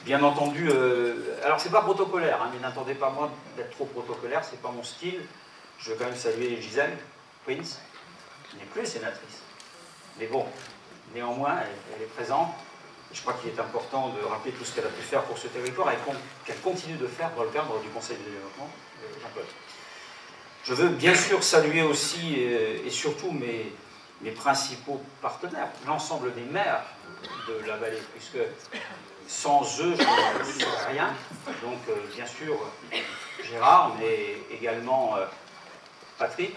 Bien entendu, alors c'est pas protocolaire, hein, mais n'attendez pas moi d'être trop protocolaire, c'est pas mon style. Je veux quand même saluer Gisèle Prince, qui n'est plus sénatrice. Mais bon, néanmoins, elle est présente. Je crois qu'il est important de rappeler tout ce qu'elle a pu faire pour ce territoire et qu'elle continue de faire dans le cadre du Conseil de développement. Jean-Claude. Je veux bien sûr saluer aussi et surtout mes principaux partenaires, l'ensemble des maires de la vallée, puisque sans eux, je ne serais rien. Donc, bien sûr, Gérard, mais également Patrick.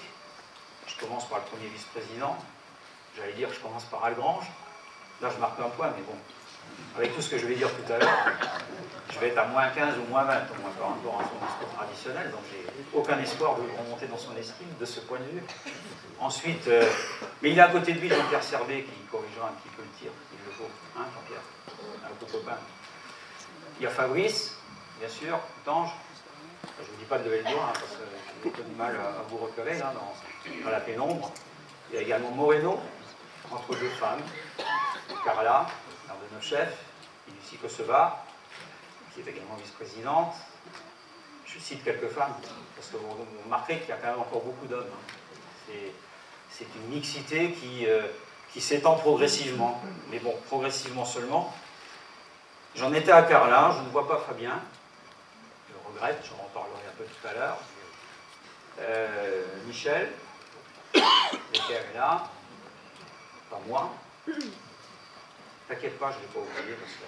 Je commence par le premier vice-président. J'allais dire que je commence par Algrange. Là, je marque un point, mais bon, avec tout ce que je vais dire tout à l'heure, je vais être à moins 15 ou moins 20, au moins par rapport à son discours traditionnel, donc j'ai aucun espoir de remonter dans son estime de ce point de vue. Ensuite, mais il est à côté de lui, Jean-Pierre Serbet, qui corrigera un petit peu le tir, il le faut, hein, Jean-Pierre, un beau copain. Il y a Fabrice, bien sûr, Tange. Je ne vous dis pas de lever le doigt, hein, parce que j'ai un peu du mal à vous repérer là, dans la pénombre. Il y a également Moreno, entre deux femmes, Carla, mère de notre chef, et Lucie Kosseva, qui est également vice-présidente. Je cite quelques femmes, parce que vous remarquerez qu'il y a quand même encore beaucoup d'hommes. C'est une mixité qui s'étend progressivement, mais bon, progressivement seulement. J'en étais à Carla, je ne vois pas Fabien, je regrette, j'en reparlerai un peu tout à l'heure. Michel, Becker est là, pas moi. T'inquiète pas, je ne l'ai pas oublié, parce que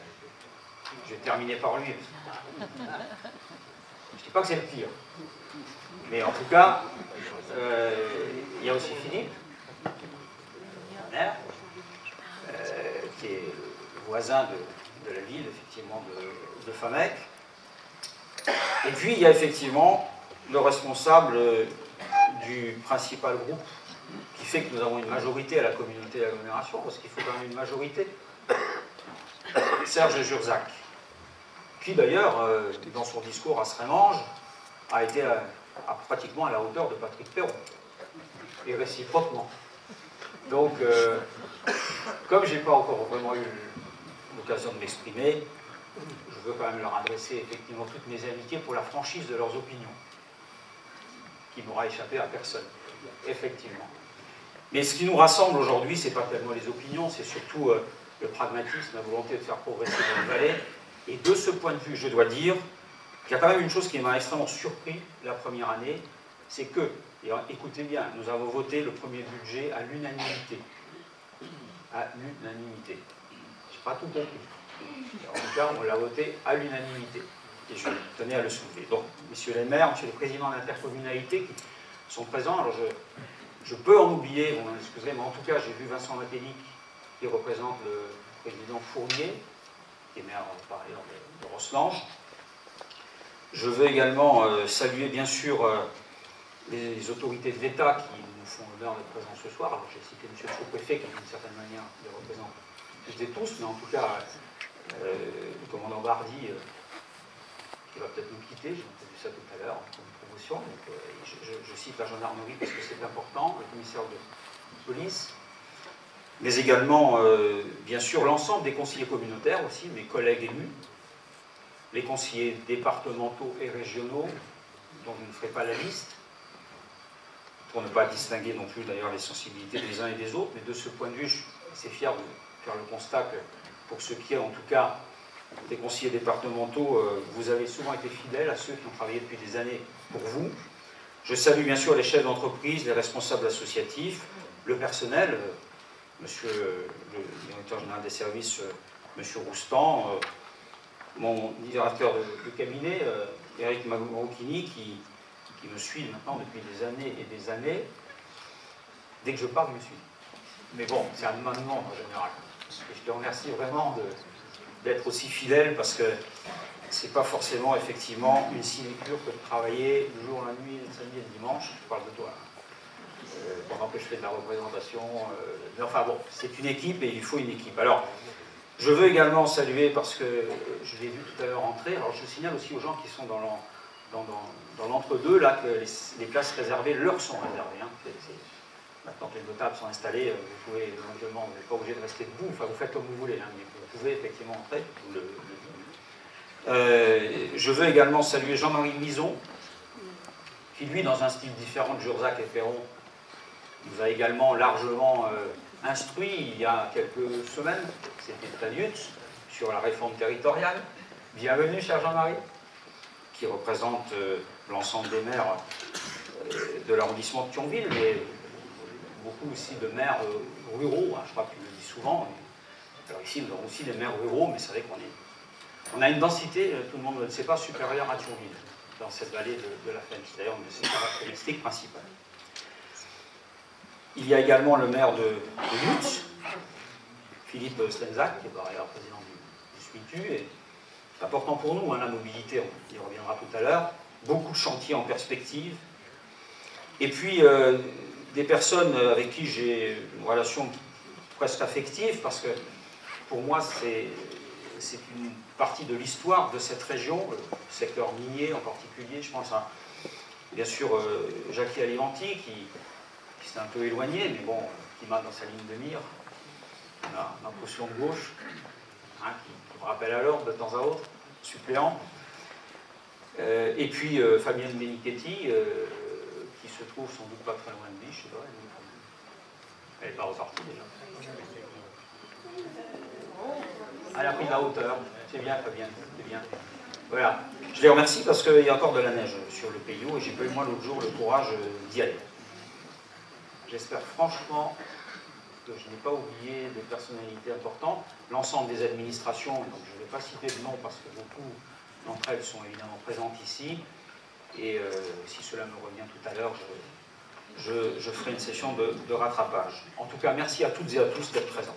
je vais terminer par lui. Je ne dis pas que c'est le pire. Mais en tout cas, il y a aussi Philippe, maire, qui est voisin de la ville, effectivement, de Famec. Et puis, il y a effectivement le responsable du principal groupe qui fait que nous avons une majorité à la communauté d'agglomération, parce qu'il faut quand même une majorité, Serge Jurzac, qui d'ailleurs, dans son discours à Srémange, a été pratiquement à la hauteur de Patrick Perron, et réciproquement. Donc, comme je n'ai pas encore vraiment eu l'occasion de m'exprimer, je veux quand même leur adresser effectivement toutes mes amitiés pour la franchise de leurs opinions, qui n'aura échappé à personne, effectivement. Mais ce qui nous rassemble aujourd'hui, ce n'est pas tellement les opinions, c'est surtout le pragmatisme, la volonté de faire progresser notre vallée. Et de ce point de vue, je dois dire qu'il y a quand même une chose qui m'a extrêmement surpris la première année, c'est que, et écoutez bien, nous avons voté le premier budget à l'unanimité. À l'unanimité. Je n'ai pas tout compris. En tout cas, on l'a voté à l'unanimité. Et je tenais à le soulever. Donc, messieurs les maires, messieurs les présidents d'intercommunalité qui sont présents, alors je peux en oublier, vous m'en excuserez, mais en tout cas, j'ai vu Vincent Matélic, qui représente le président Fournier, qui est maire par ailleurs de Roslange. Je veux également saluer, bien sûr, les autorités de l'État qui nous font l'honneur d'être présents ce soir. Alors, j'ai cité M. le sous-préfet, qui, d'une certaine manière, les représente toutes et tous, mais en tout cas, le commandant Bardi, qui va peut-être nous quitter, j'ai entendu ça tout à l'heure, pour une promotion. Donc, je cite la gendarmerie parce que c'est important, le commissaire de police, mais également, bien sûr, l'ensemble des conseillers communautaires aussi, mes collègues élus, les conseillers départementaux et régionaux, dont je ne ferai pas la liste, pour ne pas distinguer non plus d'ailleurs les sensibilités des uns et des autres, mais de ce point de vue, je suis assez fier de faire le constat que, pour ce qui est en tout cas des conseillers départementaux, vous avez souvent été fidèles à ceux qui ont travaillé depuis des années pour vous. Je salue bien sûr les chefs d'entreprise, les responsables associatifs, le personnel, monsieur le directeur général des services, monsieur Roustan, mon directeur de cabinet, Eric Marouchini, qui me suit maintenant depuis des années et des années. Dès que je parle, il me suit. Mais bon, c'est un demandement en général. Et je te remercie vraiment d'être aussi fidèle, parce que c'est pas forcément effectivement une sinecure que de travailler le jour, la nuit, le samedi et le dimanche. Je parle de toi. Pendant que je fais de la représentation. Mais enfin bon, c'est une équipe et il faut une équipe. Alors, je veux également saluer, parce que je l'ai vu tout à l'heure entrer, alors je signale aussi aux gens qui sont dans l'entre-deux, là, que les places réservées leur sont réservées. Hein. Maintenant que les notables sont installés, vous pouvez éventuellement, vous n'êtes pas obligé de rester debout, enfin vous faites comme vous voulez, hein, mais vous pouvez effectivement entrer, je vous le dis. Je veux également saluer Jean-Marie Mison, qui lui, dans un style différent de Jurzac et Perron, nous a également largement instruit il y a quelques semaines, c'était à Lutz, sur la réforme territoriale. Bienvenue, cher Jean-Marie, qui représente l'ensemble des maires de l'arrondissement de Thionville, mais beaucoup aussi de maires ruraux, hein, je crois qu'il le dit souvent. Alors ici, nous avons aussi des maires ruraux, mais c'est vrai qu'on a une densité, tout le monde ne le sait pas, supérieure à Thionville, dans cette vallée de la Fenne. C'est d'ailleurs une de ses caractéristiques principales. Il y a également le maire de Lutz, Philippe Slenzak, qui est par ailleurs président du SMITU, et c'est important pour nous, hein, la mobilité, on y reviendra tout à l'heure, beaucoup de chantiers en perspective, et puis des personnes avec qui j'ai une relation presque affective, parce que pour moi c'est une partie de l'histoire de cette région, le secteur minier en particulier. Je pense à, bien sûr, Jackie Alivanti, qui s'est un peu éloigné, mais bon, qui m'a dans sa ligne de mire. On a ma potion de gauche, hein, qui me rappelle à l'ordre de temps à autre, suppléant. Et puis Fabienne Benichetti, qui se trouve sans doute pas très loin de lui, je sais pas, elle n'est pas repartie déjà. Elle a pris de la hauteur, c'est bien Fabienne, c'est bien. Voilà, je les remercie parce qu'il y a encore de la neige sur le Peillou et j'ai pas eu moi l'autre jour le courage d'y aller. J'espère franchement que je n'ai pas oublié des personnalités importantes, l'ensemble des administrations, donc je ne vais pas citer de nom parce que beaucoup d'entre elles sont évidemment présentes ici, et si cela me revient tout à l'heure, je ferai une session de rattrapage. En tout cas, merci à toutes et à tous d'être présents.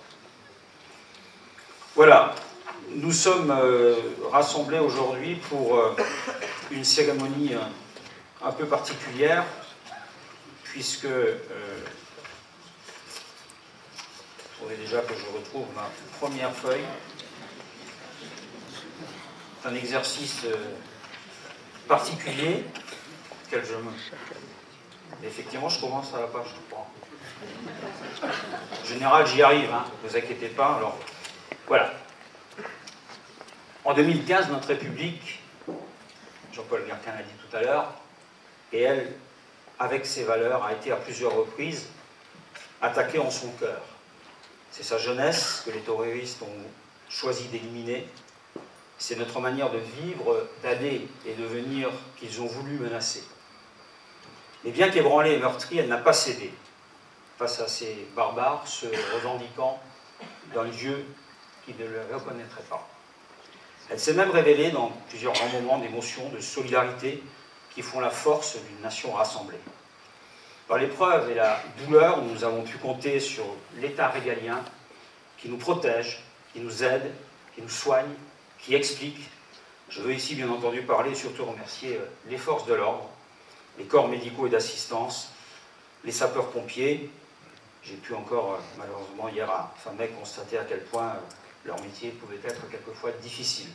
Voilà, nous sommes rassemblés aujourd'hui pour une cérémonie un peu particulière, puisque il faudrait déjà que je retrouve ma première feuille. C'est un exercice particulier, auquel je me... Effectivement, je commence à la page 3. En général, j'y arrive, hein, ne vous inquiétez pas. Alors, voilà. En 2015, notre République, Jean-Paul Guertin l'a dit tout à l'heure, et elle, avec ses valeurs, a été à plusieurs reprises attaquée en son cœur. C'est sa jeunesse que les terroristes ont choisi d'éliminer. C'est notre manière de vivre, d'aller et de venir qu'ils ont voulu menacer. Mais bien qu'ébranlée et meurtrie, elle n'a pas cédé face à ces barbares se revendiquant d'un Dieu qui ne le reconnaîtrait pas. Elle s'est même révélée dans plusieurs grands moments d'émotion, de solidarité qui font la force d'une nation rassemblée. Par l'épreuve et la douleur, nous avons pu compter sur l'État régalien qui nous protège, qui nous aide, qui nous soigne, qui explique. Je veux ici bien entendu parler et surtout remercier les forces de l'ordre, les corps médicaux et d'assistance, les sapeurs-pompiers. J'ai pu encore, malheureusement, hier à Famec, constater à quel point leur métier pouvait être quelquefois difficile.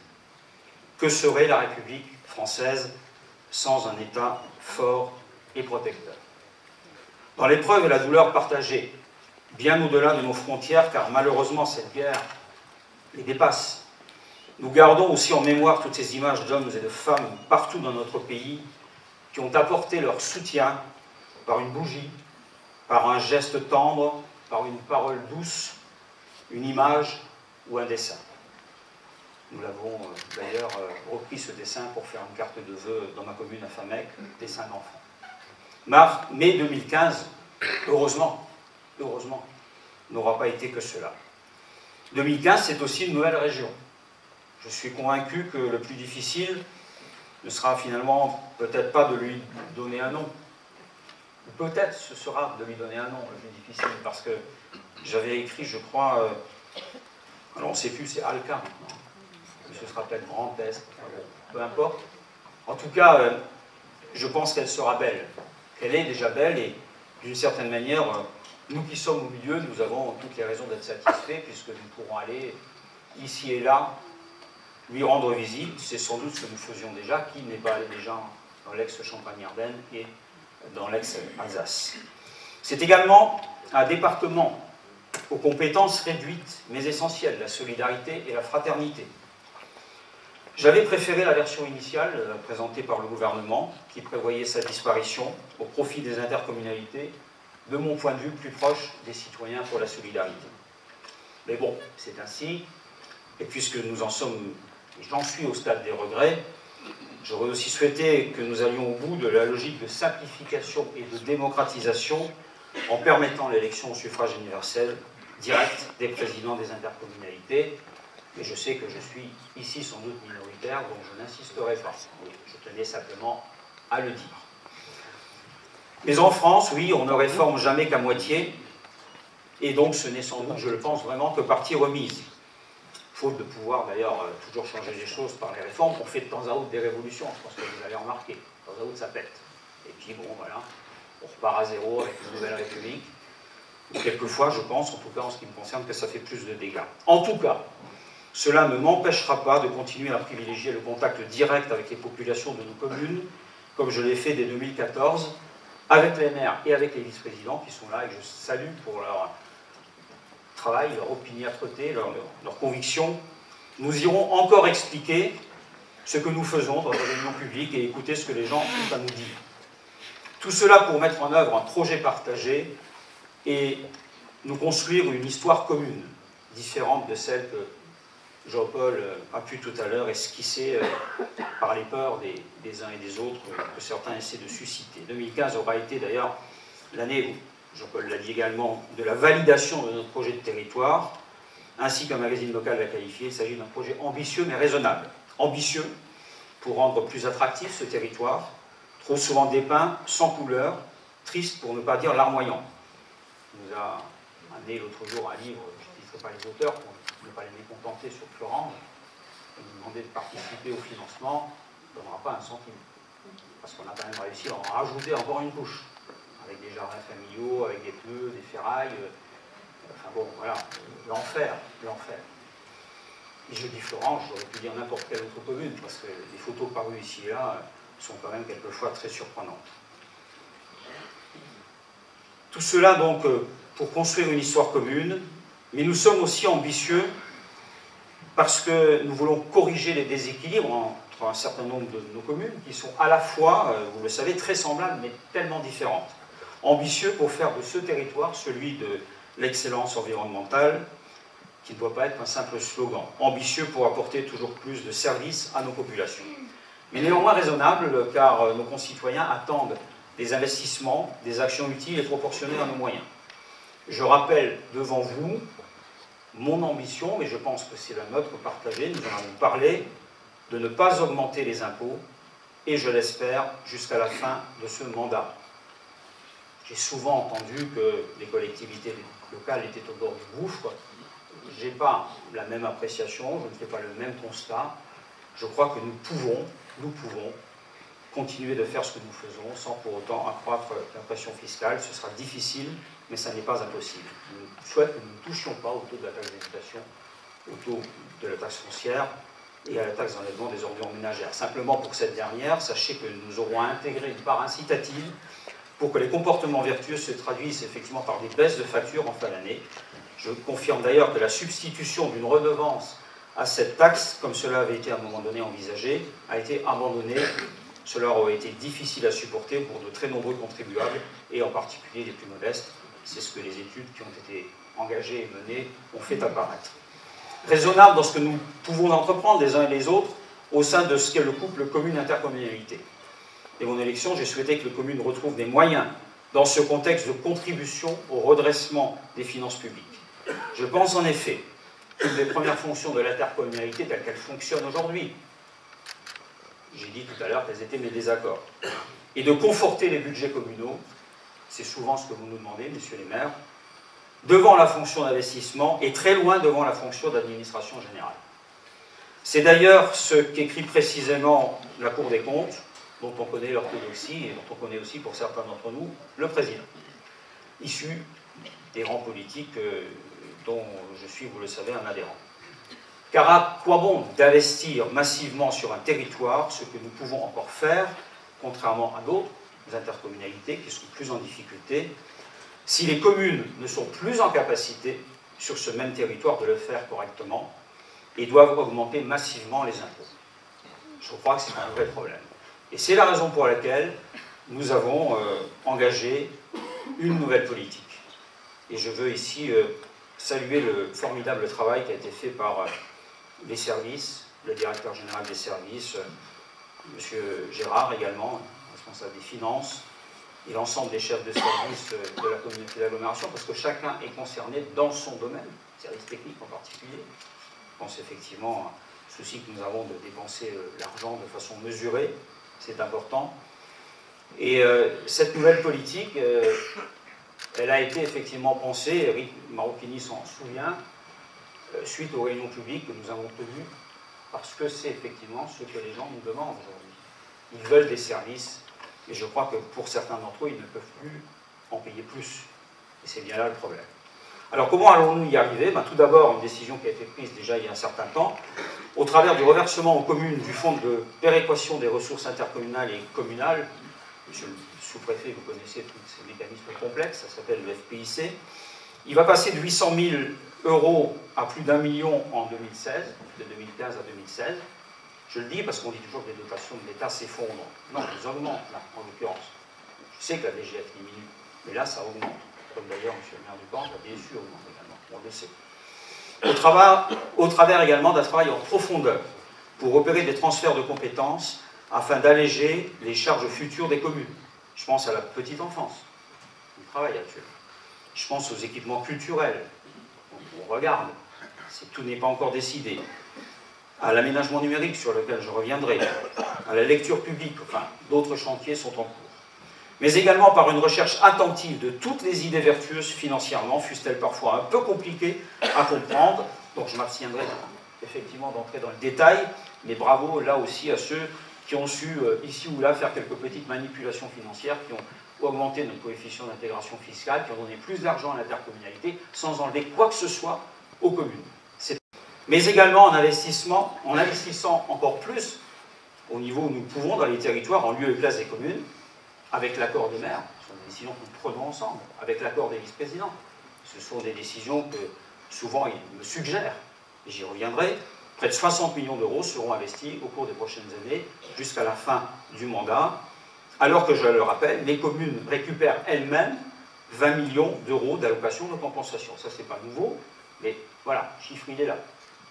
Que serait la République française sans un État fort et protecteur? Dans l'épreuve et la douleur partagée, bien au-delà de nos frontières, car malheureusement cette guerre les dépasse, nous gardons aussi en mémoire toutes ces images d'hommes et de femmes partout dans notre pays qui ont apporté leur soutien par une bougie, par un geste tendre, par une parole douce, une image ou un dessin. Nous l'avons d'ailleurs repris ce dessin pour faire une carte de vœux dans ma commune à Famec, dessin d'enfant. Mai 2015, heureusement, n'aura pas été que cela. 2015, c'est aussi une nouvelle région. Je suis convaincu que le plus difficile ne sera finalement peut-être pas de lui donner un nom. Peut-être ce sera de lui donner un nom le plus difficile, parce que j'avais écrit, je crois, alors on ne sait plus, c'est Alca maintenant. Ce sera peut-être Grand Est, peu importe. En tout cas, je pense qu'elle sera belle. Elle est déjà belle et d'une certaine manière, nous qui sommes au milieu, nous avons toutes les raisons d'être satisfaits puisque nous pourrons aller ici et là lui rendre visite. C'est sans doute ce que nous faisions déjà. Qui n'est pas allé déjà dans l'ex-Champagne-Ardenne et dans l'ex-Alsace? C'est également un département aux compétences réduites mais essentielles, la solidarité et la fraternité. J'avais préféré la version initiale présentée par le gouvernement, qui prévoyait sa disparition au profit des intercommunalités, de mon point de vue plus proche des citoyens pour la solidarité. Mais bon, c'est ainsi, et puisque nous en sommes, j'en suis au stade des regrets, j'aurais aussi souhaité que nous allions au bout de la logique de simplification et de démocratisation en permettant l'élection au suffrage universel direct des présidents des intercommunalités. Et je sais que je suis ici sans doute minoritaire, donc je n'insisterai pas. Je tenais simplement à le dire. Mais en France, oui, on ne réforme jamais qu'à moitié, et donc ce n'est sans doute, je le pense vraiment, que partie remise. Faute de pouvoir d'ailleurs toujours changer les choses par les réformes, on fait de temps à autre des révolutions, je pense que vous avez remarqué. De temps à autre ça pète. Et puis bon, voilà, on repart à zéro avec une nouvelle république. Ou quelquefois, je pense, en tout cas en ce qui me concerne, que ça fait plus de dégâts. En tout cas, cela ne m'empêchera pas de continuer à privilégier le contact direct avec les populations de nos communes, comme je l'ai fait dès 2014, avec les maires et avec les vice-présidents qui sont là et que je salue pour leur travail, leur opiniâtreté, leur conviction. Nous irons encore expliquer ce que nous faisons dans les réunions publiques et écouter ce que les gens ont à nous dire. Tout cela pour mettre en œuvre un projet partagé et nous construire une histoire commune, différente de celle que Jean-Paul a pu tout à l'heure esquisser par les peurs des uns et des autres que certains essaient de susciter. 2015 aura été d'ailleurs l'année, Jean-Paul l'a dit également, de la validation de notre projet de territoire, ainsi qu'un magazine local l'a qualifié. Il s'agit d'un projet ambitieux mais raisonnable. Ambitieux pour rendre plus attractif ce territoire, trop souvent dépeint, sans couleur, triste pour ne pas dire larmoyant. Il nous a amené l'autre jour un livre, je ne citerai pas les auteurs, pour ne pas les mécontenter sur Florence, et nous demander de participer au financement, on ne donnera pas un centime. Parce qu'on a quand même réussi à en rajouter encore une couche, avec des jardins familiaux, avec des pneus, des ferrailles, enfin bon, voilà, l'enfer, l'enfer. Et je dis Florence, j'aurais pu dire n'importe quelle autre commune, parce que les photos parues ici et là sont quand même quelquefois très surprenantes. Tout cela donc pour construire une histoire commune, mais nous sommes aussi ambitieux parce que nous voulons corriger les déséquilibres entre un certain nombre de nos communes qui sont à la fois, vous le savez, très semblables mais tellement différentes. Ambitieux pour faire de ce territoire celui de l'excellence environnementale, qui ne doit pas être un simple slogan. Ambitieux pour apporter toujours plus de services à nos populations. Mais néanmoins raisonnable, car nos concitoyens attendent des investissements, des actions utiles et proportionnées à nos moyens. Je rappelle devant vous mon ambition, mais je pense que c'est la nôtre partagée, nous en avons parlé, de ne pas augmenter les impôts, et je l'espère, jusqu'à la fin de ce mandat. J'ai souvent entendu que les collectivités locales étaient au bord du gouffre. Je n'ai pas la même appréciation, je ne fais pas le même constat. Je crois que nous pouvons continuer de faire ce que nous faisons sans pour autant accroître la pression fiscale. Ce sera difficile, mais ça n'est pas impossible. Je souhaite que nous ne touchions pas au taux de la taxe d'habitation, au taux de la taxe foncière et à la taxe d'enlèvement des ordures ménagères. Simplement pour cette dernière, sachez que nous aurons à intégrer une part incitative pour que les comportements vertueux se traduisent effectivement par des baisses de factures en fin d'année. Je confirme d'ailleurs que la substitution d'une redevance à cette taxe, comme cela avait été à un moment donné envisagé, a été abandonnée. Cela aurait été difficile à supporter pour de très nombreux contribuables, et en particulier les plus modestes. C'est ce que les études qui ont été engagées et menées ont fait apparaître. Raisonnable dans ce que nous pouvons entreprendre les uns et les autres au sein de ce qu'est le couple commune-intercommunalité. Dès mon élection, j'ai souhaité que les communes retrouvent des moyens dans ce contexte de contribution au redressement des finances publiques. Je pense en effet qu'une des premières fonctions de l'intercommunalité telle qu'elle fonctionne aujourd'hui, j'ai dit tout à l'heure quels étaient mes désaccords, et de conforter les budgets communaux, c'est souvent ce que vous nous demandez, messieurs les maires, devant la fonction d'investissement et très loin devant la fonction d'administration générale. C'est d'ailleurs ce qu'écrit précisément la Cour des comptes, dont on connaît l'orthodoxie et dont on connaît aussi pour certains d'entre nous le président, issu des rangs politiques dont je suis, vous le savez, un adhérent. Car à quoi bon d'investir massivement sur un territoire, ce que nous pouvons encore faire, contrairement à d'autres intercommunalités qui sont plus en difficulté, si les communes ne sont plus en capacité sur ce même territoire de le faire correctement et doivent augmenter massivement les impôts. Je crois que c'est un vrai problème. Et c'est la raison pour laquelle nous avons engagé une nouvelle politique. Et je veux ici saluer le formidable travail qui a été fait par les services, le directeur général des services, M. Gérard également, responsable des finances, et l'ensemble des chefs de service de la communauté d'agglomération, parce que chacun est concerné dans son domaine, service technique en particulier. Je pense effectivement au souci que nous avons de dépenser l'argent de façon mesurée, c'est important. Et cette nouvelle politique, elle a été effectivement pensée, Eric Marocchini s'en souvient, suite aux réunions publiques que nous avons tenues, parce que c'est effectivement ce que les gens nous demandent aujourd'hui. Ils veulent des services, et je crois que pour certains d'entre eux, ils ne peuvent plus en payer plus. Et c'est bien là le problème. Alors comment allons-nous y arriver? Tout d'abord, une décision qui a été prise déjà il y a un certain temps, au travers du reversement aux communes du fonds de péréquation des ressources intercommunales et communales. Monsieur le sous-préfet, vous connaissez tous ces mécanismes complexes, ça s'appelle le FPIC. Il va passer de 800 000 € à plus d'1 million en 2016, de 2015 à 2016. Je le dis parce qu'on dit toujours que les dotations de l'État s'effondrent. Non, elles augmentent, là, en l'occurrence. Je sais que la DGF diminue, mais là, ça augmente. Comme d'ailleurs, M. le maire du Camp, la DSU augmente également, on le sait. Au travers également d'un travail en profondeur pour opérer des transferts de compétences afin d'alléger les charges futures des communes. Je pense à la petite enfance, du travail actuel. Je pense aux équipements culturels, on regarde, tout n'est pas encore décidé. À l'aménagement numérique sur lequel je reviendrai, à la lecture publique, enfin, d'autres chantiers sont en cours. Mais également par une recherche attentive de toutes les idées vertueuses financièrement, fussent-elles parfois un peu compliquées à comprendre. Donc je m'abstiendrai effectivement d'entrer dans le détail, mais bravo là aussi à ceux qui ont su, ici ou là, faire quelques petites manipulations financières, qui ont augmenté notre coefficient d'intégration fiscale, qui ont donné plus d'argent à l'intercommunalité, sans enlever quoi que ce soit aux communes. Mais également en investissant encore plus au niveau où nous pouvons dans les territoires, en lieu et place des communes, avec l'accord des maires. Ce sont des décisions que nous prenons ensemble, avec l'accord des vice-présidents. Ce sont des décisions que souvent ils me suggèrent, et j'y reviendrai. Près de 60 millions d'euros seront investis au cours des prochaines années, jusqu'à la fin du mandat, alors que, je le rappelle, les communes récupèrent elles-mêmes 20 millions d'euros d'allocation de compensation. Ça, c'est pas nouveau, mais voilà, chiffre, il est là.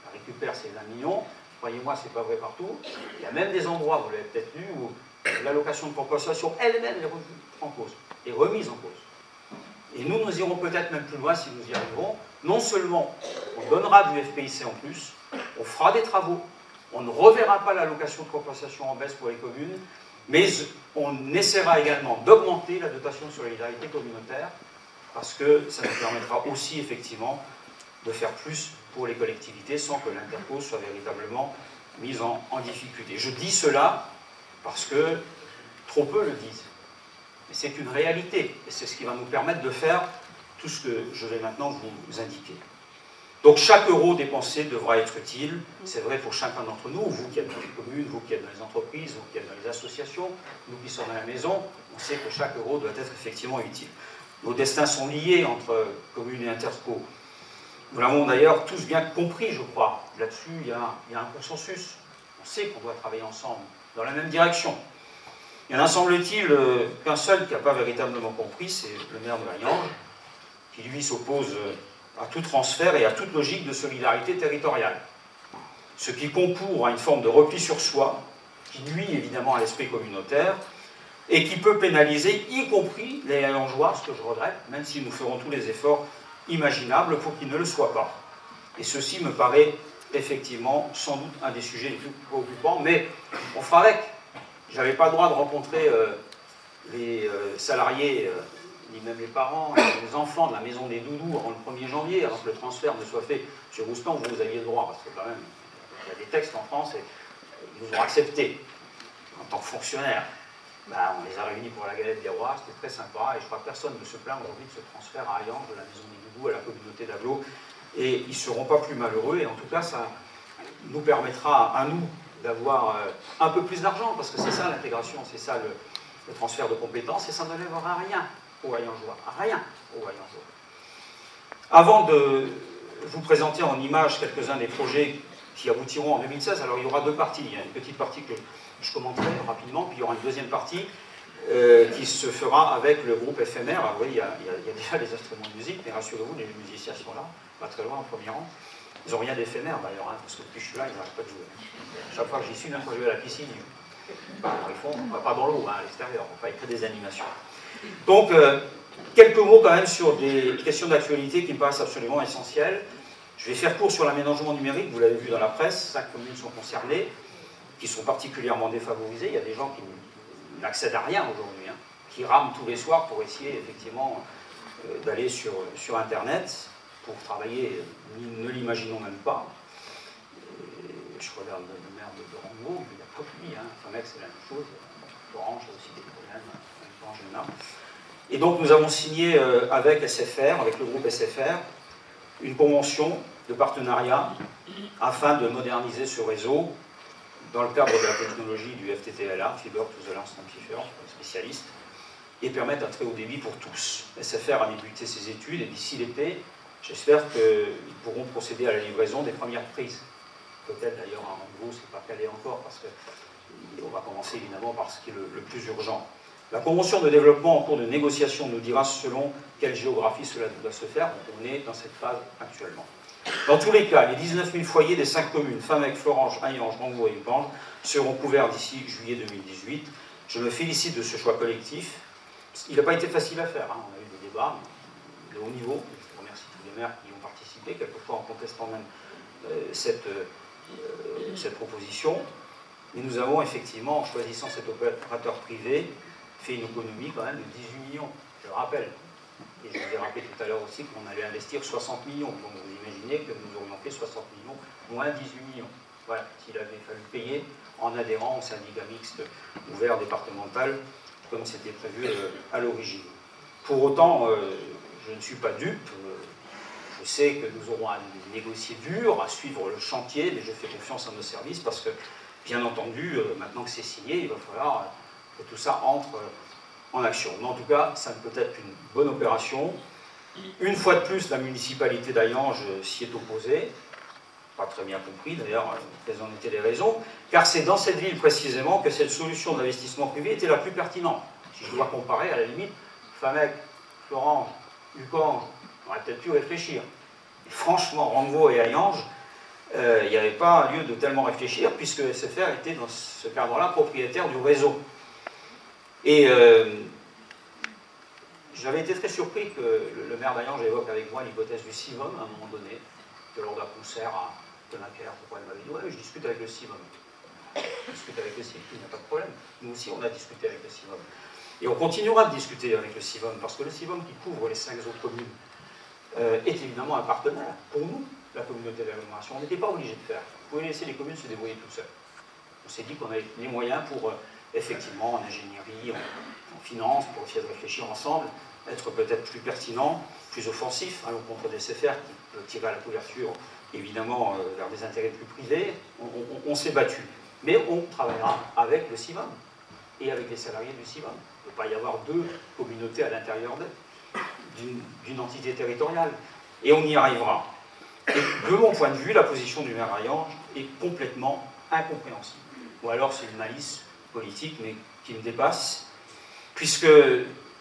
La récupère ces 20 millions, croyez-moi, c'est pas vrai partout. Il y a même des endroits, vous l'avez peut-être lu, où l'allocation de compensation elle-même est remise en cause. Et nous, nous irons peut-être même plus loin si nous y arriverons. Non seulement on donnera du FPIC en plus, on fera des travaux, on ne reverra pas l'allocation de compensation en baisse pour les communes, mais on essaiera également d'augmenter la dotation de solidarité communautaire, parce que ça nous permettra aussi effectivement de faire plus pour les collectivités sans que l'interco soit véritablement mise en difficulté. Je dis cela parce que trop peu le disent. Mais c'est une réalité, et c'est ce qui va nous permettre de faire tout ce que je vais maintenant vous indiquer. Donc chaque euro dépensé devra être utile, c'est vrai pour chacun d'entre nous, vous qui êtes dans les communes, vous qui êtes dans les entreprises, vous qui êtes dans les associations, nous qui sommes à la maison, on sait que chaque euro doit être effectivement utile. Nos destins sont liés entre communes et interco. Nous l'avons d'ailleurs tous bien compris, je crois. Là-dessus, il y a un consensus. On sait qu'on doit travailler ensemble, dans la même direction. Il y en a, semble-t-il, qu'un seul qui n'a pas véritablement compris, c'est le maire de Hayange, qui lui s'oppose à tout transfert et à toute logique de solidarité territoriale. Ce qui concourt à une forme de repli sur soi, qui nuit évidemment à l'esprit communautaire, et qui peut pénaliser, y compris les Hayangeois, ce que je regrette, même si nous ferons tous les efforts imaginables pour qu'ils ne le soient pas. Et ceci me paraît effectivement sans doute un des sujets les plus préoccupants, mais on fera avec. Je n'avais pas le droit de rencontrer les salariés, ni même les parents, les enfants de la maison des doudous avant le 1er janvier, avant que le transfert ne soit fait. M. Roustan, vous aviez le droit, parce que quand même, il y a des textes en France et ils nous ont acceptés en tant que fonctionnaires. Ben, on les a réunis pour la galette des rois, c'était très sympa, et je crois que personne ne se plaint aujourd'hui de ce transfert à Hayange, de la maison des doudous à la communauté d'Aglo, et ils ne seront pas plus malheureux, et en tout cas, ça nous permettra à nous d'avoir un peu plus d'argent, parce que c'est ça l'intégration, c'est ça le transfert de compétences, et ça n'enlèvera rien aux Hayangeois, rien aux Hayangeois. Avant de vous présenter en images quelques-uns des projets qui aboutiront en 2016. Alors il y aura deux parties. Il y a une petite partie que je commenterai rapidement, puis il y aura une deuxième partie qui se fera avec le groupe éphémère. Alors, oui, il y a déjà les instruments de musique, mais rassurez-vous, les musiciens sont là, pas très loin en premier rang. Ils n'ont rien d'éphémère d'ailleurs, hein, parce que depuis que je suis là, ils n'arrêtent pas de jouer. Chaque fois que j'y suis, même quand je vais à la piscine, ils font, pas dans l'eau, hein, à l'extérieur, enfin, ils créent des animations. Donc, quelques mots quand même sur des questions d'actualité qui me paraissent absolument essentielles. Je vais faire court sur l'aménagement numérique, vous l'avez vu dans la presse, 5 communes sont concernées, qui sont particulièrement défavorisées. Il y a des gens qui n'accèdent à rien aujourd'hui, hein, qui rament tous les soirs pour essayer effectivement d'aller sur Internet, pour travailler, ne l'imaginons même pas. Je regarde le maire de Rango, il n'a pas oublié, hein. Enfin, mec, c'est la même chose. Orange a aussi des problèmes, Orange en a. Et donc nous avons signé avec SFR, avec le groupe SFR, une convention de partenariat afin de moderniser ce réseau dans le cadre de la technologie du FTTLA, Fiber to the Last Amplifier, spécialiste, et permettre un très haut débit pour tous. SFR a débuté ses études et d'ici l'été, j'espère qu'ils pourront procéder à la livraison des premières prises. Peut-être d'ailleurs en gros, c'est pas calé encore, parce qu'on va commencer évidemment par ce qui est le plus urgent. La convention de développement en cours de négociation nous dira selon quelle géographie cela doit se faire. On est dans cette phase actuellement. Dans tous les cas, les 19 000 foyers des 5 communes, Famec, Florange, Hayange, Rango et Upange, seront couverts d'ici juillet 2018. Je me félicite de ce choix collectif. Il n'a pas été facile à faire, hein. On a eu des débats de haut niveau. Je remercie tous les maires qui y ont participé, quelquefois en contestant même cette proposition. Mais nous avons effectivement, en choisissant cet opérateur privé, fait une économie quand même de 18 millions, je le rappelle. Et je vous ai rappelé tout à l'heure aussi qu'on allait investir 60 millions. Donc vous imaginez que nous aurions fait 60 millions moins 18 millions. Voilà, s'il avait fallu payer en adhérant au syndicat mixte ouvert départemental, comme c'était prévu à l'origine. Pour autant, je ne suis pas dupe. Je sais que nous aurons à négocier dur, à suivre le chantier, mais je fais confiance à nos services parce que, bien entendu, maintenant que c'est signé, il va falloir que tout ça entre en action. Mais en tout cas, ça ne peut être qu'une bonne opération. Une fois de plus, la municipalité d'Hayange s'y est opposée. Pas très bien compris d'ailleurs, quelles en étaient les raisons, car c'est dans cette ville précisément que cette solution d'investissement privé était la plus pertinente. Si je dois comparer, à la limite, Famec, Florange, Upange, on aurait peut-être pu réfléchir. Et franchement, Rango et Hayange, il n'y avait pas lieu de tellement réfléchir, puisque SFR était dans ce cadre-là propriétaire du réseau. Et j'avais été très surpris que le maire d'Hayange évoque avec moi l'hypothèse du CIVOM à un moment donné, que lors d'un concert à Tenaquer, pourquoi il m'avait dit « ouais, je discute avec le CIVOM ». Je discute avec le CIVOM, il n'y a pas de problème. Nous aussi, on a discuté avec le CIVOM. Et on continuera de discuter avec le CIVOM, parce que le CIVOM qui couvre les 5 autres communes est évidemment un partenaire. Pour nous, la communauté d'agglomération, on n'était pas obligé de faire. Vous pouvez laisser les communes se débrouiller toutes seules. On s'est dit qu'on avait les moyens pour, effectivement, en ingénierie, en finance, pour essayer de réfléchir ensemble, être peut-être plus pertinent, plus offensif à l'encontre des SFR qui peut tirer à la couverture, évidemment, vers des intérêts plus privés. On s'est battu. Mais on travaillera avec le CIVOM et avec les salariés du CIVOM. Il ne peut pas y avoir deux communautés à l'intérieur d'une entité territoriale. Et on y arrivera. Et de mon point de vue, la position du maire Hayange est complètement incompréhensible. Ou alors c'est une malice politique, mais qui me dépasse, puisque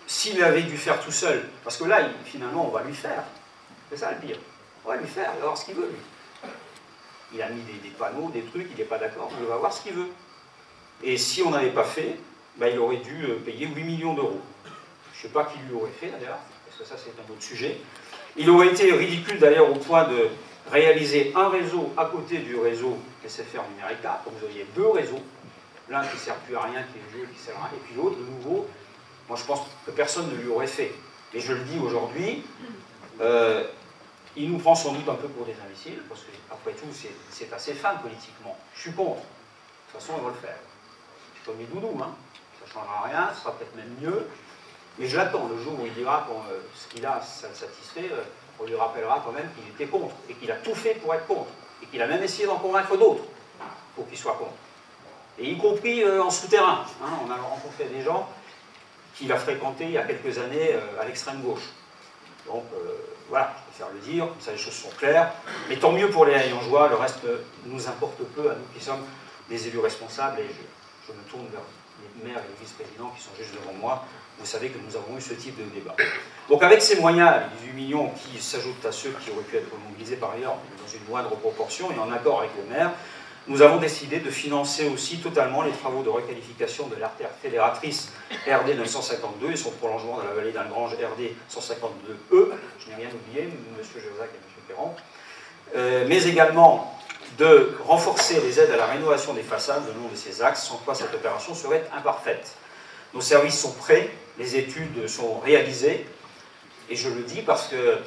s'il avait dû faire tout seul, parce que là, finalement, on va lui faire. C'est ça le pire. On va lui faire, il va voir ce qu'il veut, lui. Il a mis des panneaux, des trucs, il n'est pas d'accord, il va voir ce qu'il veut. Et si on n'avait pas fait, ben, il aurait dû payer 8 millions d'euros. Je ne sais pas qui lui aurait fait, d'ailleurs, parce que ça, c'est un autre sujet. Il aurait été ridicule, d'ailleurs, au point de réaliser un réseau à côté du réseau SFR Numérica, donc vous auriez deux réseaux, l'un qui ne sert plus à rien, qui est vieux, qui sert à rien, et puis l'autre, le nouveau. Moi, je pense que personne ne lui aurait fait. Et je le dis aujourd'hui, il nous prend sans doute un peu pour des imbéciles, parce qu'après tout, c'est assez fin politiquement. Je suis contre. De toute façon, il va le faire. C'est comme les doudous, hein. Ça ne changera rien, ce sera peut-être même mieux. Mais je l'attends, le jour où il dira que ce qu'il a, ça le satisfait, on lui rappellera quand même qu'il était contre, et qu'il a tout fait pour être contre, et qu'il a même essayé d'en convaincre d'autres pour qu'il soit contre. Et y compris en souterrain. Hein. On a rencontré des gens qu'il a fréquentés il y a quelques années à l'extrême gauche. Donc, voilà, je préfère le dire, comme ça les choses sont claires. Mais tant mieux pour les Hayengeois, le reste nous importe peu à nous qui sommes des élus responsables, et je me tourne vers les maires et les vice-présidents qui sont juste devant moi. Vous savez que nous avons eu ce type de débat. Donc avec ces moyens, les 18 millions qui s'ajoutent à ceux qui auraient pu être mobilisés par ailleurs dans une moindre proportion et en accord avec le maire, nous avons décidé de financer aussi totalement les travaux de requalification de l'artère fédératrice RD 952 et son prolongement dans la vallée d'Algrange RD 152E, je n'ai rien oublié, M. Josac et M. Perron, mais également de renforcer les aides à la rénovation des façades le long de ces axes, sans quoi cette opération serait imparfaite. Nos services sont prêts, les études sont réalisées, et je le dis parce que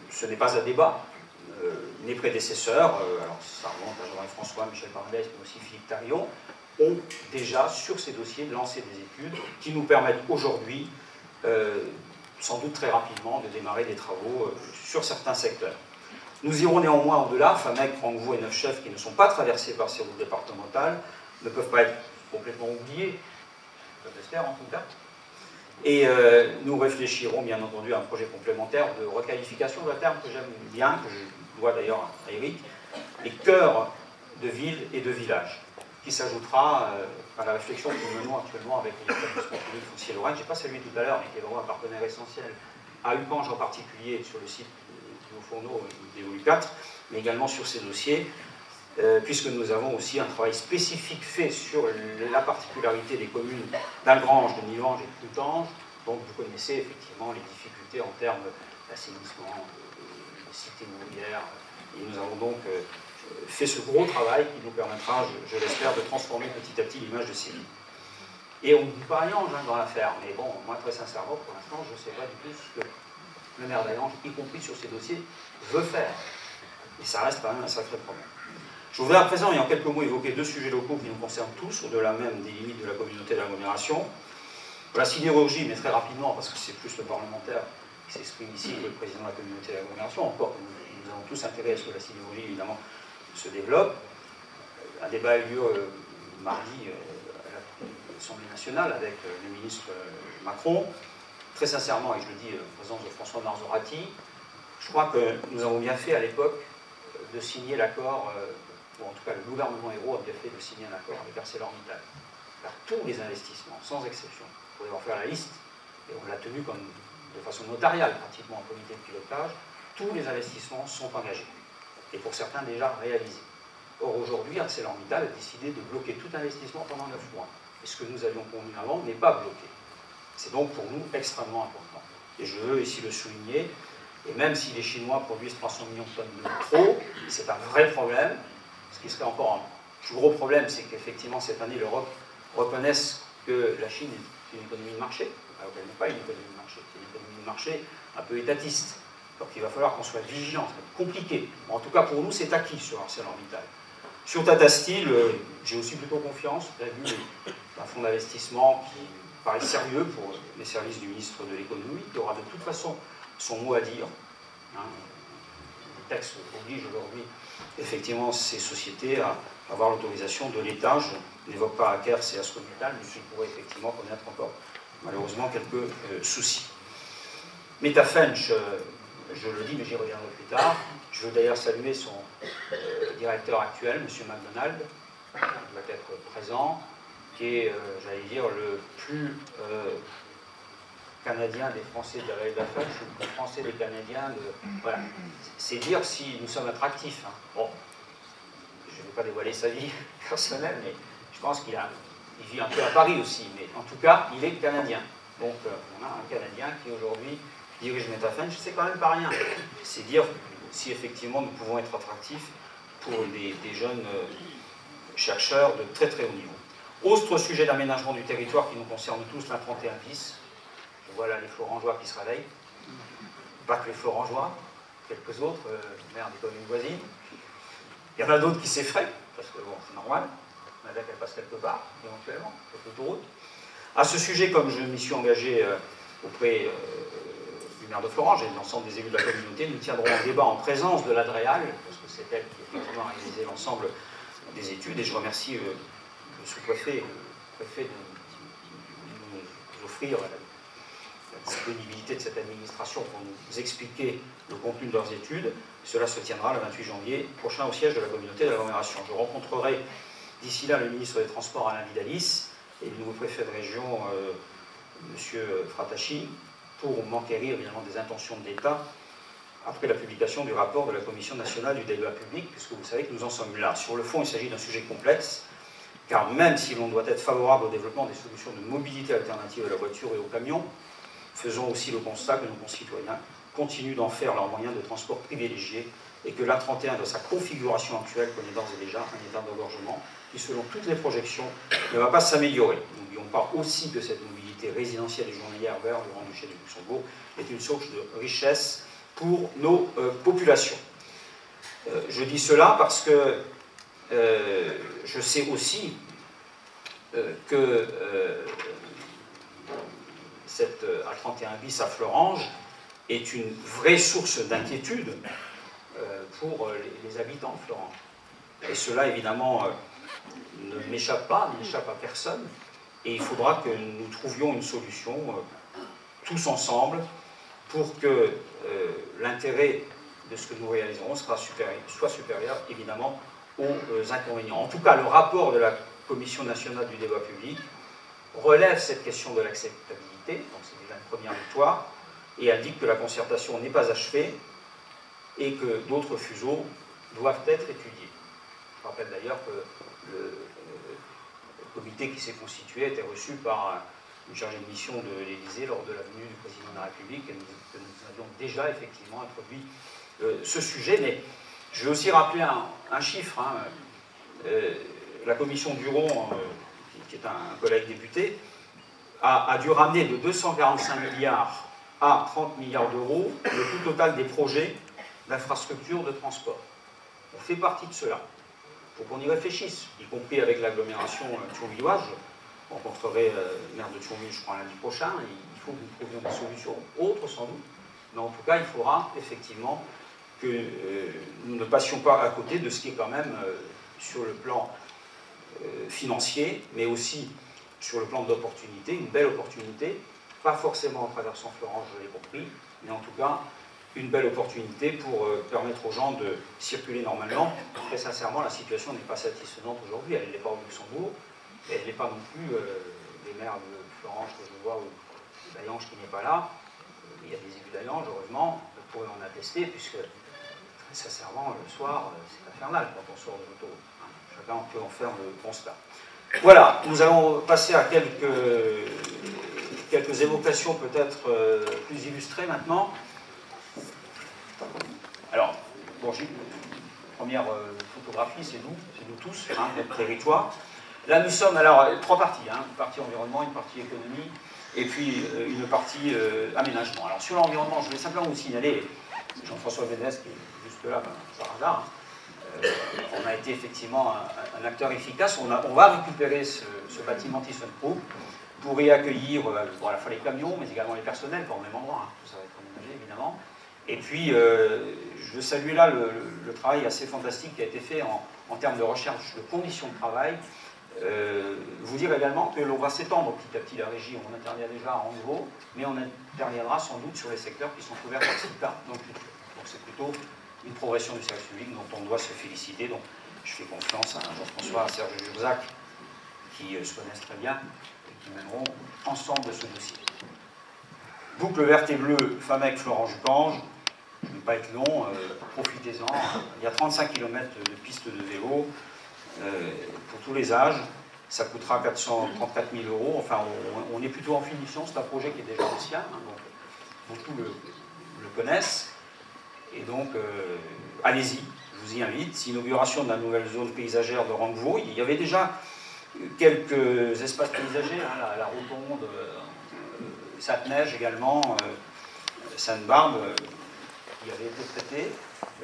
ce n'est pas un débat. Mes prédécesseurs, alors ça remonte à Jean-Marie François, Michel Parnès, mais aussi Philippe Tarion, ont déjà sur ces dossiers lancé des études qui nous permettent aujourd'hui, sans doute très rapidement, de démarrer des travaux sur certains secteurs. Nous irons néanmoins au-delà. Famec, Franquevaux et Neufchef, qui ne sont pas traversés par ces routes départementales, ne peuvent pas être complètement oubliés, je l'espère en tout cas. Et nous réfléchirons bien entendu à un projet complémentaire de requalification de la terme que j'aime bien, que je dois d'ailleurs à Eric, les cœurs de villes et de villages, qui s'ajoutera à la réflexion que nous menons actuellement avec l'établissement public foncier Lorraine. Je n'ai pas salué tout à l'heure, mais qui est vraiment un partenaire essentiel, à Upange en particulier, sur le site du Haut-Fourneau et des OU4, mais également sur ces dossiers, puisque nous avons aussi un travail spécifique fait sur la particularité des communes d'Algrange, de Mivange et de Coutanges. Donc vous connaissez effectivement les difficultés en termes d'assainissement, de cités ouvrières. Et nous avons donc fait ce gros travail qui nous permettra, je l'espère, de transformer petit à petit l'image de ces villes. Et on ne dit pas Hayenge dans l'affaire, mais bon, moi très sincèrement, pour l'instant, je ne sais pas du tout ce que le maire d'Hayenge, y compris sur ces dossiers, veut faire. Et ça reste quand même un sacré problème. Je voudrais à présent, et en quelques mots, évoquer deux sujets locaux qui nous concernent tous, au-delà même des limites de la communauté de l'agglomération. La sidérurgie, mais très rapidement, parce que c'est plus le parlementaire qui s'exprime ici que le président de la communauté de l'agglomération, encore que nous avons tous intérêt à ce que la sidérurgie, évidemment, se développe. Un débat a eu lieu mardi à l'Assemblée nationale avec le ministre Macron. Très sincèrement, et je le dis en présence de François Marzorati, je crois que nous avons bien fait à l'époque de signer l'accord, ou en tout cas le gouvernement Ayrault a bien fait de signer un accord avec ArcelorMittal. Car tous les investissements, sans exception, vous pouvez en faire la liste, et on l'a tenu comme de façon notariale, pratiquement en comité de pilotage, tous les investissements sont engagés, et pour certains déjà réalisés. Or aujourd'hui, ArcelorMittal a décidé de bloquer tout investissement pendant 9 mois. Et ce que nous avions convenu avant n'est pas bloqué. C'est donc pour nous extrêmement important. Et je veux ici le souligner, et même si les Chinois produisent 300 millions de tonnes de trop, c'est un vrai problème. Ce qui serait encore un plus gros problème, c'est qu'effectivement cette année l'Europe reconnaisse que la Chine est une économie de marché, alors qu'elle n'est pas une économie de marché, c'est une économie de marché un peu étatiste. Donc il va falloir qu'on soit vigilant, c'est compliqué. Bon, en tout cas pour nous c'est acquis sur ArcelorMittal. Sur Tata Steel, j'ai aussi plutôt confiance, vous avez vu un fonds d'investissement qui paraît sérieux pour les services du ministre de l'économie, qui aura de toute façon son mot à dire. Hein. Le texte oblige aujourd'hui effectivement ces sociétés à avoir l'autorisation de l'État. Je n'évoque pas Akers et ArcelorMittal, mais qui pourrait effectivement connaître encore malheureusement quelques soucis. Metafench, je le dis, mais j'y reviendrai plus tard. Je veux d'ailleurs saluer son directeur actuel, M. McDonald, qui va être présent, qui est, j'allais dire, le plus canadien des Français de la vallée de la Fench, ou le plus français des Canadiens. Voilà. C'est dire si nous sommes attractifs. Hein. Bon, je ne vais pas dévoiler sa vie personnelle, mais je pense qu'il vit un peu à Paris aussi, mais en tout cas, il est canadien. Donc, on a un Canadien qui aujourd'hui dirige Metafench, c'est quand même pas rien. C'est dire si effectivement nous pouvons être attractifs pour des jeunes chercheurs de très très haut niveau. Autre sujet d'aménagement du territoire qui nous concerne tous, la 31 bis. Je vois là les Florangeois qui se réveillent. Pas que les Florangeois, quelques autres, maires des communes voisines. Il y en a d'autres qui s'effraient, parce que bon, c'est normal. La DEC, elle passe quelque part, éventuellement, sur l'autoroute. À ce sujet, comme je m'y suis engagé auprès du maire de Florange et de l'ensemble des élus de la communauté, nous tiendrons un débat en présence de l'Adréal, parce que c'est elle qui effectivement a réalisé l'ensemble des études, et je remercie le sous-préfet, le préfet de nous offrir la disponibilité de cette administration pour nous expliquer le contenu de leurs études. Cela se tiendra le 28 janvier prochain au siège de la communauté d'agglomération. Je rencontrerai d'ici là le ministre des Transports Alain Vidalis et le nouveau préfet de région M. Fratachi pour m'enquérir évidemment des intentions de l'État après la publication du rapport de la Commission nationale du débat public, puisque vous savez que nous en sommes là. Sur le fond, il s'agit d'un sujet complexe, car même si l'on doit être favorable au développement des solutions de mobilité alternative à la voiture et au camion, faisons aussi le constat que nos concitoyens continuent d'en faire leur moyen de transport privilégié et que l'A31, dans sa configuration actuelle, connaît d'ores et déjà un état d'engorgement qui, selon toutes les projections, ne va pas s'améliorer. N'oublions pas aussi que cette mobilité résidentielle et journalière vers le Grand-Duché de Luxembourg est une source de richesse pour nos populations. Je dis cela parce que je sais aussi que cette A31 bis à Fleuranges est une vraie source d'inquiétude pour les habitants de Fleuranges. Et cela, évidemment, ne m'échappe pas, ne m'échappe à personne. Et il faudra que nous trouvions une solution tous ensemble pour que l'intérêt de ce que nous réaliserons soit supérieur, évidemment, aux inconvénients. En tout cas, le rapport de la Commission nationale du débat public relève cette question de l'acceptabilité, donc c'est déjà une première victoire, et indique que la concertation n'est pas achevée et que d'autres fuseaux doivent être étudiés. Je rappelle d'ailleurs que le comité qui s'est constitué a été reçu par une chargée de mission de l'Élysée lors de la venue du président de la République et que nous avions déjà effectivement introduit ce sujet. Mais je vais aussi rappeler un chiffre. La commission Duron, qui est un collègue député, a dû ramener de 245 milliards à 30 milliards d'euros le coût total des projets d'infrastructures de transport. On fait partie de cela. Il faut qu'on y réfléchisse, y compris avec l'agglomération thionvilloise. Je rencontrerai le maire de Thionville, je crois, lundi prochain. Il faut que nous trouvions des solutions autres, sans doute. Mais en tout cas, il faudra effectivement que nous ne passions pas à côté de ce qui est quand même, sur le plan financier, mais aussi sur le plan d'opportunité, une belle opportunité, pas forcément en traversant Fleuranges, je l'ai compris, mais en tout cas, une belle opportunité pour permettre aux gens de circuler normalement. Très sincèrement, la situation n'est pas satisfaisante aujourd'hui. Elle n'est pas au Luxembourg, et elle n'est pas non plus des maires de Fleuranges que je vois, ou d'Ayange qui n'est pas là. Il y a des élus d'Ayange, heureusement, vous pourrez en attester, puisque, très sincèrement, le soir, c'est infernal quand on sort de l'auto. Chacun peut en faire le constat. Voilà, nous allons passer à quelques évocations peut-être plus illustrées maintenant. Alors, bon, j'ai une première photographie, c'est nous tous, notre territoire. Là, nous sommes, alors, trois parties, une partie environnement, une partie économie, et puis une partie aménagement. Alors, sur l'environnement, je voulais simplement vous signaler, Jean-François Ménès, qui est juste là, par hasard, on a été effectivement un acteur efficace. On va récupérer ce bâtiment ThyssenKrupp pour y accueillir à la fois les camions, mais également les personnels, pas au même endroit, tout ça va être aménagé, évidemment. Et puis, je salue là le travail assez fantastique qui a été fait en termes de recherche de conditions de travail. Vous dire également que l'on va s'étendre petit à petit la régie. On intervient déjà en niveau, mais on interviendra sans doute sur les secteurs qui sont couverts par CITA dans le futur. Donc c'est plutôt une progression du service public dont on doit se féliciter. Donc je fais confiance à Jean-François, à Serge Jurzac, qui se connaissent très bien et qui mèneront ensemble ce dossier. Boucle verte et bleue, Famec, Florent-Jucange. Je ne vais pas être long, profitez-en. Il y a 35 km de pistes de vélo pour tous les âges. Ça coûtera 434 000 €. Enfin, on est plutôt en finition. C'est un projet qui est déjà ancien, donc beaucoup le connaissent. Et donc, allez-y, je vous y invite. Inauguration de la nouvelle zone paysagère de Ranguevaux. Il y avait déjà quelques espaces paysagers, la Rotonde, Sainte-Neige également, Sainte-Barbe, qui avait été traité.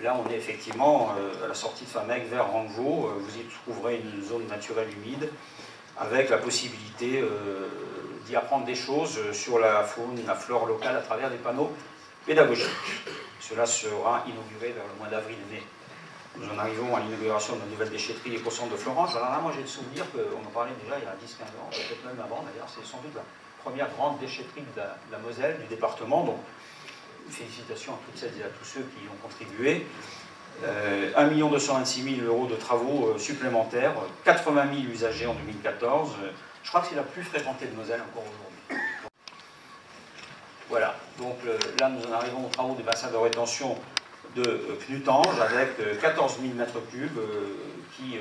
Là, on est effectivement à la sortie de Famec vers Ranguevaux. Vous y trouverez une zone naturelle humide avec la possibilité d'y apprendre des choses sur la faune, la flore locale à travers des panneaux pédagogiques. Cela sera inauguré vers le mois d'avril-mai. Nous en arrivons à l'inauguration de la nouvelle déchetterie éco-centre de Florence. Alors là, moi j'ai le souvenir qu'on en parlait déjà il y a 10-15 ans, peut-être même avant d'ailleurs, c'est sans doute la première grande déchetterie de la Moselle, du département. Donc, félicitations à toutes celles et à tous ceux qui y ont contribué. 1 226 000 € de travaux supplémentaires, 80 000 usagers en 2014. Je crois que c'est la plus fréquentée de Moselle encore aujourd'hui. Voilà, donc là nous en arrivons aux travaux des bassins de rétention de Knutange avec 14 000 mètres cubes qui...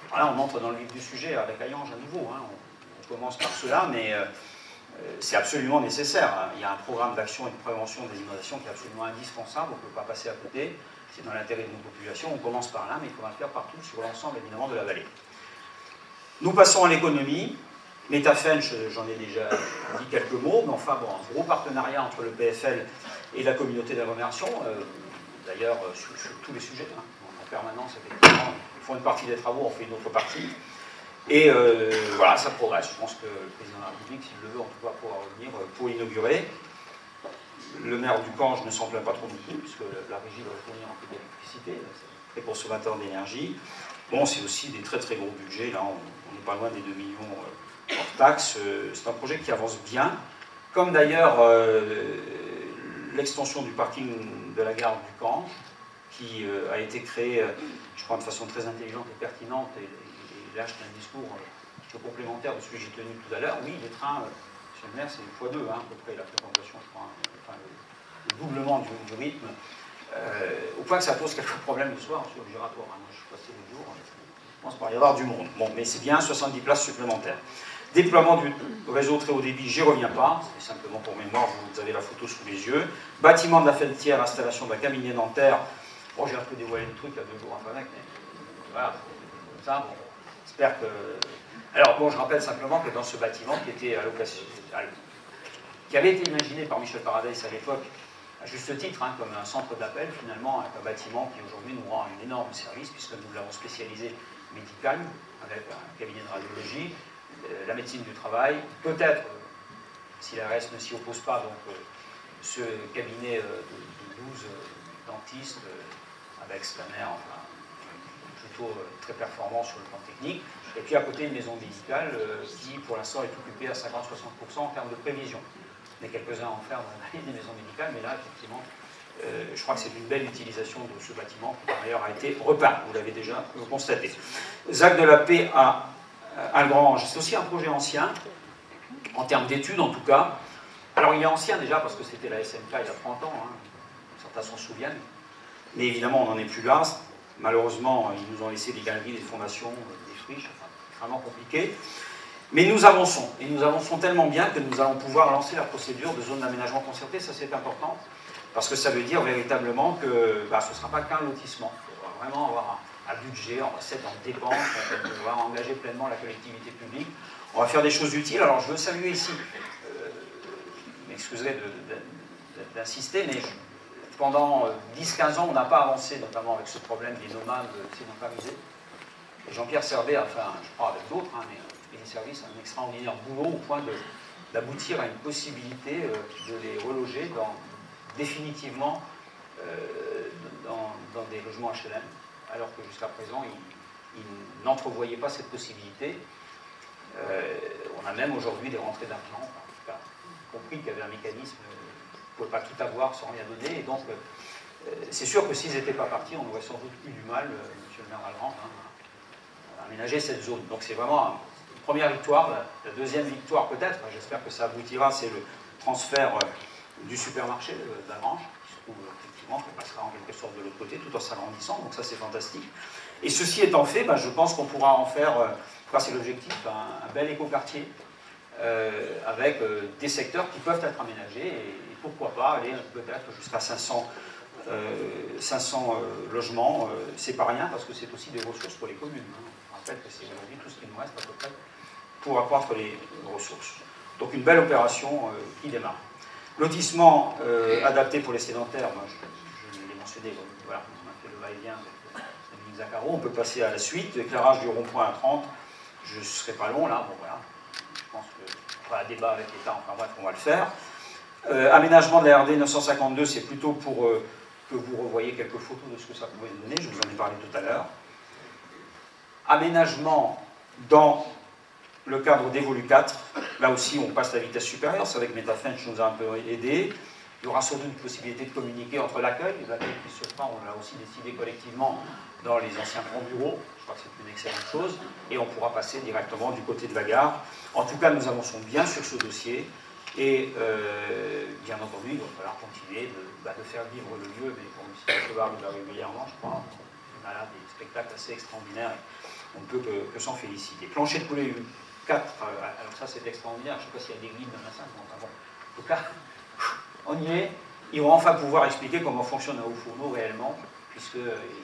Voilà, on entre dans le vif du sujet avec Hayange à nouveau. Hein. On commence par cela, mais c'est absolument nécessaire. Hein. Il y a un programme d'action et de prévention des inondations qui est absolument indispensable, on ne peut pas passer à côté. C'est dans l'intérêt de nos populations, on commence par là, mais il faudra le faire partout sur l'ensemble évidemment de la vallée. Nous passons à l'économie. Métafench, j'en ai déjà dit quelques mots, mais enfin bon, un gros partenariat entre le PFL et la communauté d'agglomération, d'ailleurs sur tous les sujets, hein, en permanence, effectivement, ils font une partie des travaux, on fait une autre partie. Et voilà, ça progresse. Je pense que le président de la République, s'il le veut, en tout cas, pourra revenir pour inaugurer. Le maire du Cange ne s'en plaint pas trop du tout, puisque la régie va fournir un peu d'électricité, c'est très consommateur d'énergie. Bon, c'est aussi des très très gros budgets, là, on n'est pas loin des 2 millions hors taxes. C'est un projet qui avance bien, comme d'ailleurs l'extension du parking de la gare du Cange, qui a été créée, je crois, de façon très intelligente et pertinente, et là, je fais un discours complémentaire de celui que j'ai tenu tout à l'heure. Oui, les trains, monsieur le maire, c'est x2, hein, à peu près, la fréquentation, je crois, enfin, le doublement du rythme, au point que ça pose quelques problèmes le soir sur le giratoire. Hein. Moi, je suis passé le jour, je pense qu'il va y avoir du monde. Bon, mais c'est bien, 70 places supplémentaires. Déploiement du réseau très haut débit, j'y reviens pas, c'est simplement pour mémoire, vous avez la photo sous les yeux. Bâtiment de la Felletière, installation d'un cabinet dentaire. Bon, j'ai un peu dévoilé le truc il y a 2 jours après, mais voilà, comme ça, bon. J'espère que... Alors, bon, je rappelle simplement que dans ce bâtiment qui était à l'occasion, qui avait été imaginé par Michel Paradis à l'époque, à juste titre, hein, comme un centre d'appel, finalement, avec un bâtiment qui aujourd'hui nous rend un énorme service, puisque nous l'avons spécialisé médical, avec un cabinet de radiologie, la médecine du travail, peut-être, si l'ARS ne s'y oppose pas, donc ce cabinet de 12 dentistes, avec scanner, enfin, plutôt très performant sur le plan technique, et puis à côté une maison médicale qui pour l'instant est occupée à 50-60% en termes de prévision. On est quelques-uns à en faire dans la vallée des maisons médicales, mais là effectivement je crois que c'est une belle utilisation de ce bâtiment qui par ailleurs a été repeint, vous l'avez déjà constaté. ZAC de la Paix à Algrange, c'est aussi un projet ancien, en termes d'études en tout cas. Alors il est ancien déjà parce que c'était la SMK il y a 30 ans, hein. Certains s'en souviennent, mais évidemment on n'en est plus là. Malheureusement, ils nous ont laissé des galeries, des fondations, des friches, enfin, vraiment compliqué. Mais nous avançons, et nous avançons tellement bien que nous allons pouvoir lancer la procédure de zone d'aménagement concerté, ça c'est important, parce que ça veut dire véritablement que ce ne sera pas qu'un lotissement. Il faudra vraiment avoir un budget, en recettes, en dépenses, on va pouvoir engager pleinement la collectivité publique. On va faire des choses utiles. Alors je veux saluer ici, m'excuserez d'insister, mais pendant 10-15 ans, on n'a pas avancé, notamment avec ce problème des nomades sédentarisés. Jean-Pierre Servet a fait, je crois avec d'autres, hein, mais les services, un extraordinaire boulot au point d'aboutir à une possibilité de les reloger définitivement dans des logements HLM, alors que jusqu'à présent, ils n'entrevoyaient pas cette possibilité. On a même aujourd'hui des rentrées d'argent, en tout cas, compris qu'il y avait un mécanisme. On ne pouvait pas tout avoir sans rien donner, et donc c'est sûr que s'ils n'étaient pas partis, on aurait sans doute eu du mal, monsieur le maire d'Algrange, à aménager cette zone. Donc c'est vraiment une première victoire. La deuxième victoire peut-être, j'espère que ça aboutira, c'est le transfert du supermarché d'Algrange, qui se trouve effectivement, qui passera en quelque sorte de l'autre côté, tout en s'agrandissant, donc ça c'est fantastique. Et ceci étant fait, je pense qu'on pourra en faire, c'est l'objectif, un bel écoquartier, avec des secteurs qui peuvent être aménagés, et pourquoi pas aller peut-être jusqu'à 500 logements, c'est pas rien parce que c'est aussi des ressources pour les communes. On rappelle que c'est aujourd'hui tout ce qui nous reste à peu près pour accroître les ressources. Donc une belle opération qui démarre. Lotissement adapté pour les sédentaires, moi je l'ai mentionné, voilà, on a fait le va-et-vient avec Dominique Zaccaro, on peut passer à la suite, éclairage du rond-point à 30, je ne serai pas long là, bon voilà, je pense qu'on fera un débat avec l'État, enfin bref, on va le faire. Aménagement de la RD 952, c'est plutôt pour que vous revoyiez quelques photos de ce que ça pouvait donner, je vous en ai parlé tout à l'heure. Aménagement dans le cadre d'Évolu 4, Là aussi, on passe à la vitesse supérieure. C'est vrai que MetaFench nous a un peu aidé. Il y aura sans doute une possibilité de communiquer entre l'accueil qui se fera, on l'a aussi décidé collectivement dans les anciens grands bureaux. Je crois que c'est une excellente chose. Et on pourra passer directement du côté de la gare. En tout cas, nous avançons bien sur ce dossier. Et bien entendu, il va falloir continuer de faire vivre le lieu, mais comme M. Chevard le fait régulièrement, je crois, on a là des spectacles assez extraordinaires. Et on ne peut que s'en féliciter. Plancher de poulet 4, alors ça c'est extraordinaire, je ne sais pas s'il y a des guides dans la salle, mais enfin bon. En tout cas, on y est. Ils vont enfin pouvoir expliquer comment fonctionne un haut fourneau réellement, puisque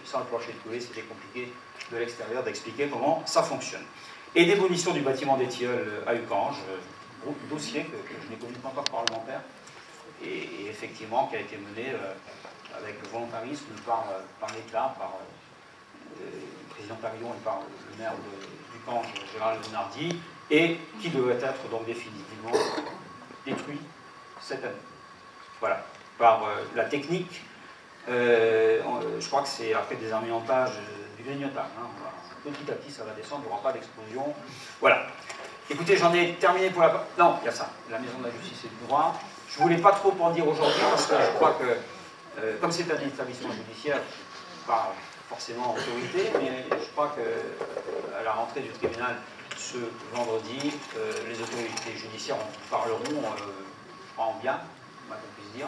sans le plancher de poulet, c'était compliqué de l'extérieur d'expliquer comment ça fonctionne. Et démolition du bâtiment des Tilleuls à Ucange, dossier que je n'ai connu pas encore parlementaire, et effectivement qui a été mené avec volontarisme par l'État, par le président Pavillon et par le maire d'Ucange, Gérald Leonardi, et qui devrait être donc définitivement détruit cette année. Voilà, par la technique, je crois que c'est après des amiantages du grignotage. Hein, voilà. Petit à petit, ça va descendre, il n'y aura pas d'explosion. Voilà. Écoutez, j'en ai terminé pour la... Non, il y a ça, la maison de la justice et du droit. Je ne voulais pas trop en dire aujourd'hui, parce que je crois que, comme c'est un établissement judiciaire, pas forcément autorité, mais je crois qu'à la rentrée du tribunal, ce vendredi, les autorités judiciaires en parleront, je crois, en bien, qu'on puisse dire.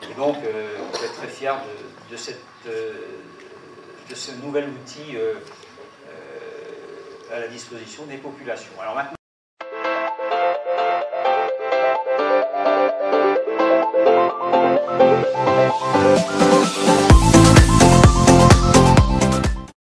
Et donc, on peut être très fiers de ce nouvel outil à la disposition des populations. Alors maintenant,